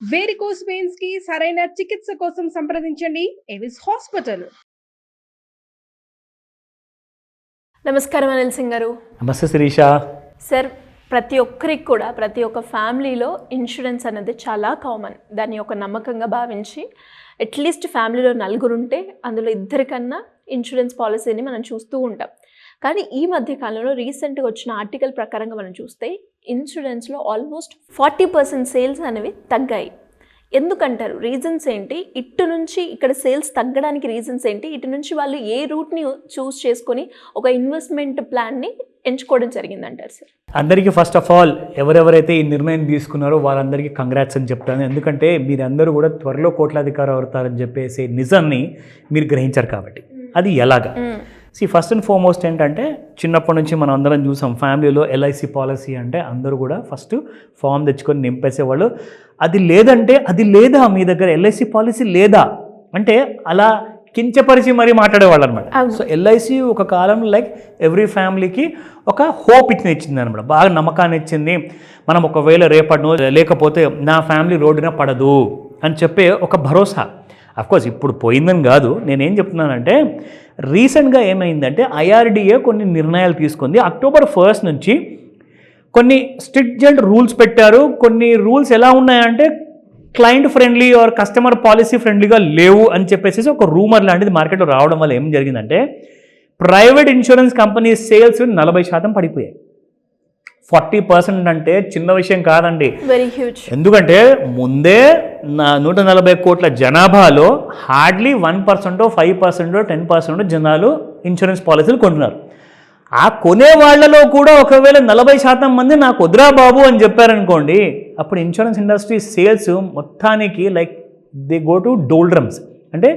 Varicose veins కి సరైన చికిత్స కోసం సంప్రదించండి ఎవిస్ హాస్పిటల్. నమస్కారం అనిల్ సింగ్ గారు. నమస్తే శిరీష. సార్, ప్రతి ఒక్కరికి కూడా ప్రతి ఒక్క ఫ్యామిలీలో ఇన్సూరెన్స్ అనేది చాలా కామన్. దాన్ని ఒక నమ్మకంగా భావించి అట్లీస్ట్ ఫ్యామిలీలో నలుగురు ఉంటే అందులో ఇద్దరికన్నా ఇన్సూరెన్స్ పాలసీని మనం చూస్తూ ఉంటాం. కానీ ఈ మధ్య కాలంలో రీసెంట్గా వచ్చిన ఆర్టికల్ ప్రకారంగా మనం చూస్తే ఇన్సూరెన్స్లో ఆల్మోస్ట్ 40% సేల్స్ అనేవి తగ్గాయి. ఎందుకంటారు? రీజన్స్ ఏంటి? ఇటు నుంచి ఇక్కడ సేల్స్ తగ్గడానికి రీజన్స్ ఏంటి? ఇటు నుంచి వాళ్ళు ఏ రూట్ని చూస్ చేసుకొని ఒక ఇన్వెస్ట్మెంట్ ప్లాన్ని ఎంచుకోవడం జరిగిందంటారు సార్? అందరికీ ఫస్ట్ ఆఫ్ ఆల్ ఎవరెవరైతే ఈ నిర్ణయం తీసుకున్నారో వాళ్ళందరికీ కంగ్రాట్స్ అని చెప్తాను. ఎందుకంటే మీరందరూ కూడా త్వరలో కోట్లాధికారం అవుతారని చెప్పేసి నిజాన్ని మీరు గ్రహించారు కాబట్టి. అది ఎలాగా? ఫస్ట్ అండ్ ఫార్మోస్ట్ ఏంటంటే, చిన్నప్పటి నుంచి మనం అందరం చూసాం ఫ్యామిలీలో ఎల్ఐసి పాలసీ అంటే అందరూ కూడా ఫస్ట్ ఫామ్ తెచ్చుకొని నింపేసేవాళ్ళు. అది లేదంటే అది లేదా, మీ దగ్గర ఎల్ఐసి పాలసీ లేదా అంటే అలా కించపరిచి మరీ మాట్లాడేవాళ్ళు అనమాట. సో ఎల్ఐసి ఒక కాలంలో లైక్ ఎవ్రీ ఫ్యామిలీకి ఒక హోప్ ఇచ్చింది అనమాట, బాగా నమ్మకాన్ని ఇచ్చింది. మనం ఒకవేళ రేపటినో లేకపోతే నా ఫ్యామిలీ రోడ్డున పడదు అని చెప్పే ఒక భరోసా. అఫ్కోర్స్ ఇప్పుడు పోయిందని కాదు, నేనేం చెప్తున్నానంటే రీసెంట్గా ఏమైందంటే ఐఆర్డిఏ కొన్ని నిర్ణయాలు తీసుకుంది. October 1 నుంచి కొన్ని స్ట్రిక్ట్ రూల్స్ పెట్టారు. కొన్ని రూల్స్ ఎలా ఉన్నాయంటే client friendly or customer policy ఫ్రెండ్లీగా లేవు అని చెప్పేసి ఒక రూమర్ లాంటిది మార్కెట్లో రావడం వల్ల ఏం జరిగిందంటే ప్రైవేట్ ఇన్సూరెన్స్ కంపెనీ సేల్స్ 40% పడిపోయాయి. 40% అంటే చిన్న విషయం కాదండి, వెరీ హ్యూజ్. ఎందుకంటే ముందే 140 కోట్ల జనాభాలో హార్డ్లీ 1%, 5%, 10% జనాలు ఇన్సూరెన్స్ పాలసీలు కొంటున్నారు. ఆ కొనే వాళ్ళలో కూడా ఒకవేళ 40% మంది నాకు వద్దురా బాబు అని చెప్పారనుకోండి, అప్పుడు ఇన్సూరెన్స్ ఇండస్ట్రీ సేల్స్ మొత్తానికి like they go to doldrums, అంటే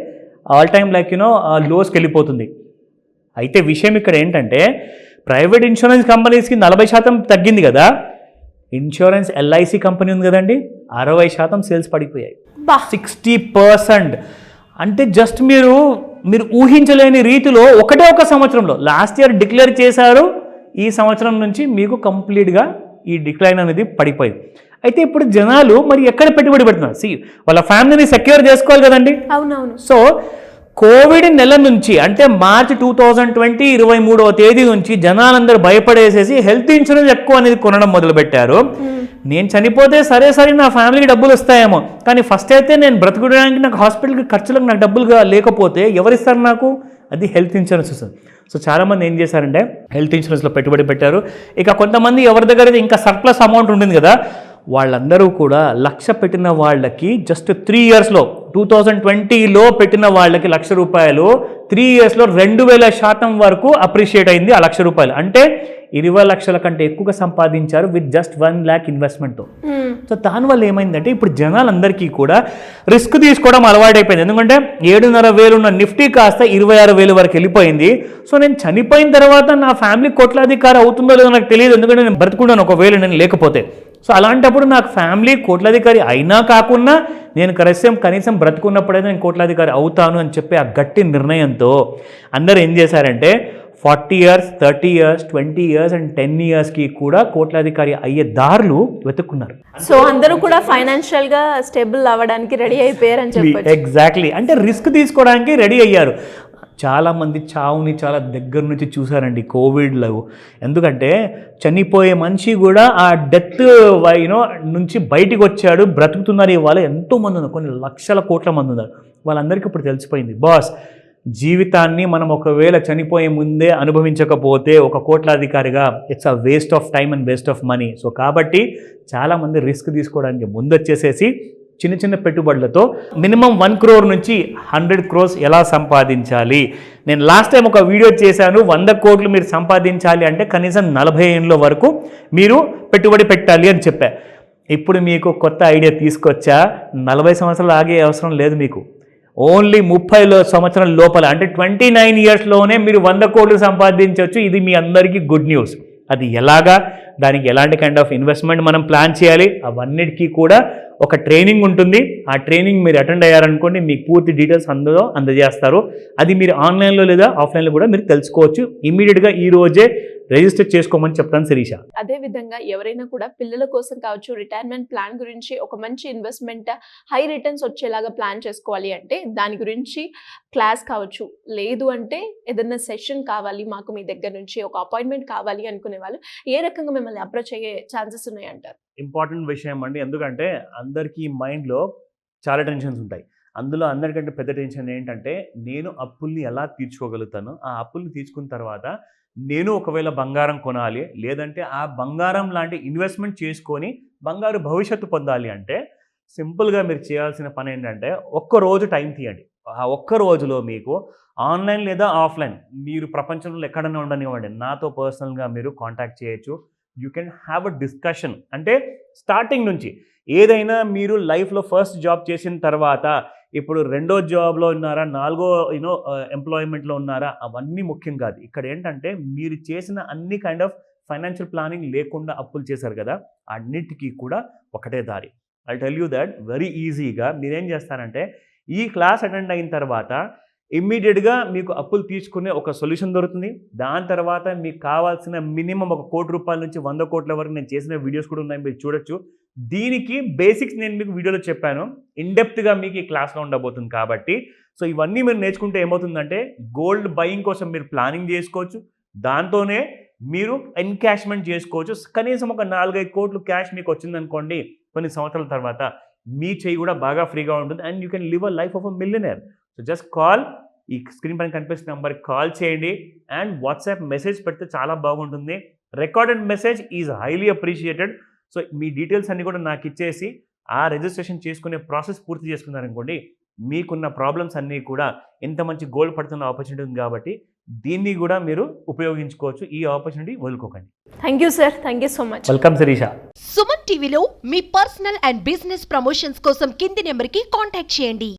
ఆల్ టైమ్ లైక్ లోస్కి వెళ్ళిపోతుంది. అయితే విషయం ఇక్కడ ఏంటంటే ప్రైవేట్ ఇన్సూరెన్స్ కంపెనీస్కి 40% తగ్గింది కదా, ఇన్సూరెన్స్ ఎల్ఐసి కంపెనీ ఉంది కదండి 60% సేల్స్ పడిపోయాయి. 60% అంటే జస్ట్ మీరు ఊహించలేని రీతిలో ఒకటే ఒక సంవత్సరంలో, లాస్ట్ ఇయర్ డిక్లేర్ చేశారు, ఈ సంవత్సరం నుంచి మీకు కంప్లీట్గా ఈ డిక్లైన్ అనేది పడిపోయింది. అయితే ఇప్పుడు జనాలు మరి ఎక్కడ పెట్టుబడి పెడుతున్నారు? వాళ్ళ ఫ్యామిలీని సెక్యూర్ చేసుకోవాలి కదండి. అవునవును. సో కోవిడ్ నెల నుంచి అంటే మార్చి 2020 23వ తేదీ నుంచి జనాలందరూ భయపడేసేసి హెల్త్ ఇన్సూరెన్స్ ఎక్కువ అనేది కొనడం మొదలుపెట్టారు. నేను చనిపోతే సరే నా ఫ్యామిలీకి డబ్బులు వస్తాయేమో, కానీ ఫస్ట్ అయితే నేను బ్రతకడానికి నాకు హాస్పిటల్కి ఖర్చులకు నాకు డబ్బులుగా లేకపోతే ఎవరిస్తారు నాకు? అది హెల్త్ ఇన్సూరెన్స్ వస్తుంది. సో చాలామంది ఏం చేశారంటే హెల్త్ ఇన్సూరెన్స్లో పెట్టుబడి పెట్టారు. ఇక కొంతమంది ఎవరి దగ్గర ఇంకా సర్ప్లస్ అమౌంట్ ఉంటుంది కదా, వాళ్ళందరూ కూడా 1,00,000 పెట్టిన వాళ్ళకి జస్ట్ 3 ఇయర్స్లో 2020లో పెట్టిన వాళ్ళకి 1,00,000 రూపాయలు 3 ఇయర్స్లో 2000% వరకు అప్రిషియేట్ అయింది. ఆ 1,00,000 రూపాయలు అంటే 20 లక్షల కంటే ఎక్కువగా సంపాదించారు విత్ జస్ట్ 1 lakh ఇన్వెస్ట్మెంట్తో. సో దానివల్ల ఏమైందంటే ఇప్పుడు జనాలందరికీ కూడా రిస్క్ తీసుకోవడం అలవాటైపోయింది. ఎందుకంటే 7,500 ఉన్న నిఫ్టీ కాస్త 26,000 వరకు వెళ్ళిపోయింది. సో నేను చనిపోయిన తర్వాత నా ఫ్యామిలీ కోట్లాధికారి అవుతుందో లేదో నాకు తెలియదు, ఎందుకంటే నేను బ్రతుకున్నాను ఒకవేళ నేను లేకపోతే. సో అలాంటప్పుడు నాకు ఫ్యామిలీ కోట్లాధికారి అయినా కాకుండా నేను కనీసం బ్రతుకున్నప్పుడైతే నేను కోట్లాధికారి అవుతాను అని చెప్పి ఆ గట్టి నిర్ణయంతో అందరూ ఏం చేశారంటే 40 years, 30 years, 20 years అండ్ 10 yearsకి కూడా కోట్లాధికారి అయ్యే దారులు వెతుక్కున్నారు. సో అందరూ కూడా ఫైనాన్షియల్గా స్టేబుల్ అవ్వడానికి రెడీ అయిపోయారు అని చెప్పి. ఎగ్జాక్ట్లీ, అంటే రిస్క్ తీసుకోవడానికి రెడీ అయ్యారు. చాలామంది చావుని చాలా దగ్గర నుంచి చూసారండి కోవిడ్లో. ఎందుకంటే చనిపోయే మనిషి కూడా ఆ డెత్ నుంచి బయటికి వచ్చాడు, బ్రతుకుతున్నారు. ఇవాళ ఎంతోమంది ఉన్నారు, కొన్ని లక్షల కోట్ల మంది ఉన్నారు. వాళ్ళందరికీ ఇప్పుడు తెలిసిపోయింది, బాస్ జీవితాన్ని మనం ఒకవేళ చనిపోయే ముందే అనుభవించకపోతే ఒక కోట్లాధికారిగా it's a waste of time and waste of money. So కాబట్టి చాలామంది రిస్క్ తీసుకోవడానికి ముందొచ్చేసేసి చిన్న పెట్టుబడులతో మినిమం 1 crore నుంచి 100 crores ఎలా సంపాదించాలి. నేను లాస్ట్ టైం ఒక వీడియో చేశాను, 100 కోట్లు మీరు సంపాదించాలి అంటే కనీసం 40 ఏళ్ళ వరకు మీరు పెట్టుబడి పెట్టాలి అని చెప్పా. ఇప్పుడు మీకు కొత్త ఐడియా తీసుకొచ్చా, 40 సంవత్సరాలు ఆగే అవసరం లేదు మీకు. ఓన్లీ 30 సంవత్సరాల లోపల అంటే 29 yearsలోనే మీరు 100 కోట్లు సంపాదించవచ్చు. ఇది మీ అందరికీ గుడ్ న్యూస్. అది ఎలాగా, దానికి ఎలాంటి కైండ్ ఆఫ్ ఇన్వెస్ట్మెంట్ మనం ప్లాన్ చేయాలి, అవన్నిటికీ కూడా ఒక ట్రైనింగ్ ఉంటుంది. ఆ ట్రైనింగ్ మీరు అటెండ్ అయ్యారనుకోండి, మీకు పూర్తి డీటెయిల్స్ అందులో అందజేస్తారు. అది మీరు ఆన్లైన్లో లేదా ఆఫ్లైన్లో కూడా మీరు తెలుసుకోవచ్చు. ఇమీడియట్గా ఈ రోజే రిజిస్టర్ చేసుకోమని చెప్తాను శిరీష. అదేవిధంగా ఎవరైనా కూడా పిల్లల కోసం కావచ్చు, రిటైర్మెంట్ ప్లాన్ గురించి ఒక మంచి ఇన్వెస్ట్మెంట్ హై రిటర్న్స్ వచ్చేలాగా ప్లాన్ చేసుకోవాలి అంటే దాని గురించి క్లాస్ కావచ్చు, లేదు అంటే ఏదైనా సెషన్ కావాలి మాకు మీ దగ్గర నుంచి, ఒక అపాయింట్మెంట్ కావాలి అనుకునే వాళ్ళు ఏ రకంగా మిమ్మల్ని అప్రోచ్ అయ్యే ఛాన్సెస్ ఉన్నాయంటారు? ఇంపార్టెంట్ విషయం అండి, ఎందుకంటే అందరికీ మైండ్లో చాలా టెన్షన్స్ ఉంటాయి. అందులో అందరికంటే పెద్ద టెన్షన్ ఏంటంటే నేను అప్పుల్ని ఎలా తీర్చుకోగలుగుతాను, ఆ అప్పుల్ని తీర్చుకున్న తర్వాత నేను ఒకవేళ బంగారం కొనాలి, లేదంటే ఆ బంగారం లాంటి ఇన్వెస్ట్మెంట్ చేసుకొని బంగారు భవిష్యత్తు పొందాలి అంటే సింపుల్గా మీరు చేయాల్సిన పని ఏంటంటే ఒక్కరోజు టైం తీయండి. ఆ ఒక్క రోజులో మీకు ఆన్లైన్ లేదా ఆఫ్లైన్ మీరు ప్రపంచంలో ఎక్కడైనా ఉండనివ్వండి, నాతో పర్సనల్గా మీరు కాంటాక్ట్ చేయొచ్చు. You can have a discussion. అంటే స్టార్టింగ్ నుంచి ఏదైనా మీరు లైఫ్లో ఫస్ట్ జాబ్ చేసిన తర్వాత ఇప్పుడు రెండో జాబ్లో ఉన్నారా, నాలుగో ఎంప్లాయ్మెంట్లో ఉన్నారా, అవన్నీ ముఖ్యం కాదు. ఇక్కడ ఏంటంటే మీరు చేసిన అన్ని కైండ్ ఆఫ్ ఫైనాన్షియల్ ప్లానింగ్ లేకుండా అప్పులు చేశారు కదా, అన్నిటికీ కూడా ఒకటే దారి. I tell you that very ఈజీగా మీరేం చేస్తారంటే ఈ క్లాస్ అటెండ్ అయిన తర్వాత ఇమ్మీడియట్గా మీకు అప్పులు తీసుకునే ఒక సొల్యూషన్ దొరుకుతుంది. దాని తర్వాత మీకు కావాల్సిన మినిమం 1 కోటి రూపాయల నుంచి 100 కోట్ల వరకు నేను చేసిన వీడియోస్ కూడా ఉన్నాయి, మీరు చూడొచ్చు. దీనికి బేసిక్స్ నేను మీకు వీడియోలో చెప్పాను, ఇన్డెప్త్గా మీకు ఈ క్లాస్లో ఉండబోతుంది కాబట్టి. సో ఇవన్నీ మీరు నేర్చుకుంటే ఏమవుతుందంటే గోల్డ్ బయింగ్ కోసం మీరు ప్లానింగ్ చేసుకోవచ్చు, దాంతోనే మీరు ఎన్కాష్మెంట్ చేసుకోవచ్చు. కనీసం ఒక 4-5 కోట్లు క్యాష్ మీకు వచ్చిందనుకోండి, కొన్ని సంవత్సరాల తర్వాత మీ చెయ్యి కూడా బాగా ఫ్రీగా ఉంటుంది and you can live a life of a millionaire. So just call, ఈ స్క్రీన్ పైన కనిపిస్తున్న నెంబర్కి కాల్ చేయండి అండ్ వాట్సాప్ మెసేజ్ పెడితే చాలా బాగుంటుంది. Recorded message is highly appreciated. So me details అన్నీ కూడా నాకు ఇచ్చేసి ఆ రిజిస్ట్రేషన్ చేసుకునే ప్రాసెస్ పూర్తి చేసుకున్నారనుకోండి, మీకున్న ప్రాబ్లమ్స్ అన్నీ కూడా ఎంత మంచి గోల్డ్ పడుతున్న ఆపర్చునిటీ ఉంది కాబట్టి దీన్ని కూడా మీరు ఉపయోగించుకోవచ్చు. ఈ ఆపర్చునిటీ వదులుకోకండి. Thank you sir, thank you so much. Welcome Shirisha. Suman టీవీలో మీ పర్సనల్ అండ్ బిజినెస్ ప్రమోషన్స్ కోసం కింది నెంబర్కి కాంటాక్ట్ చేయండి.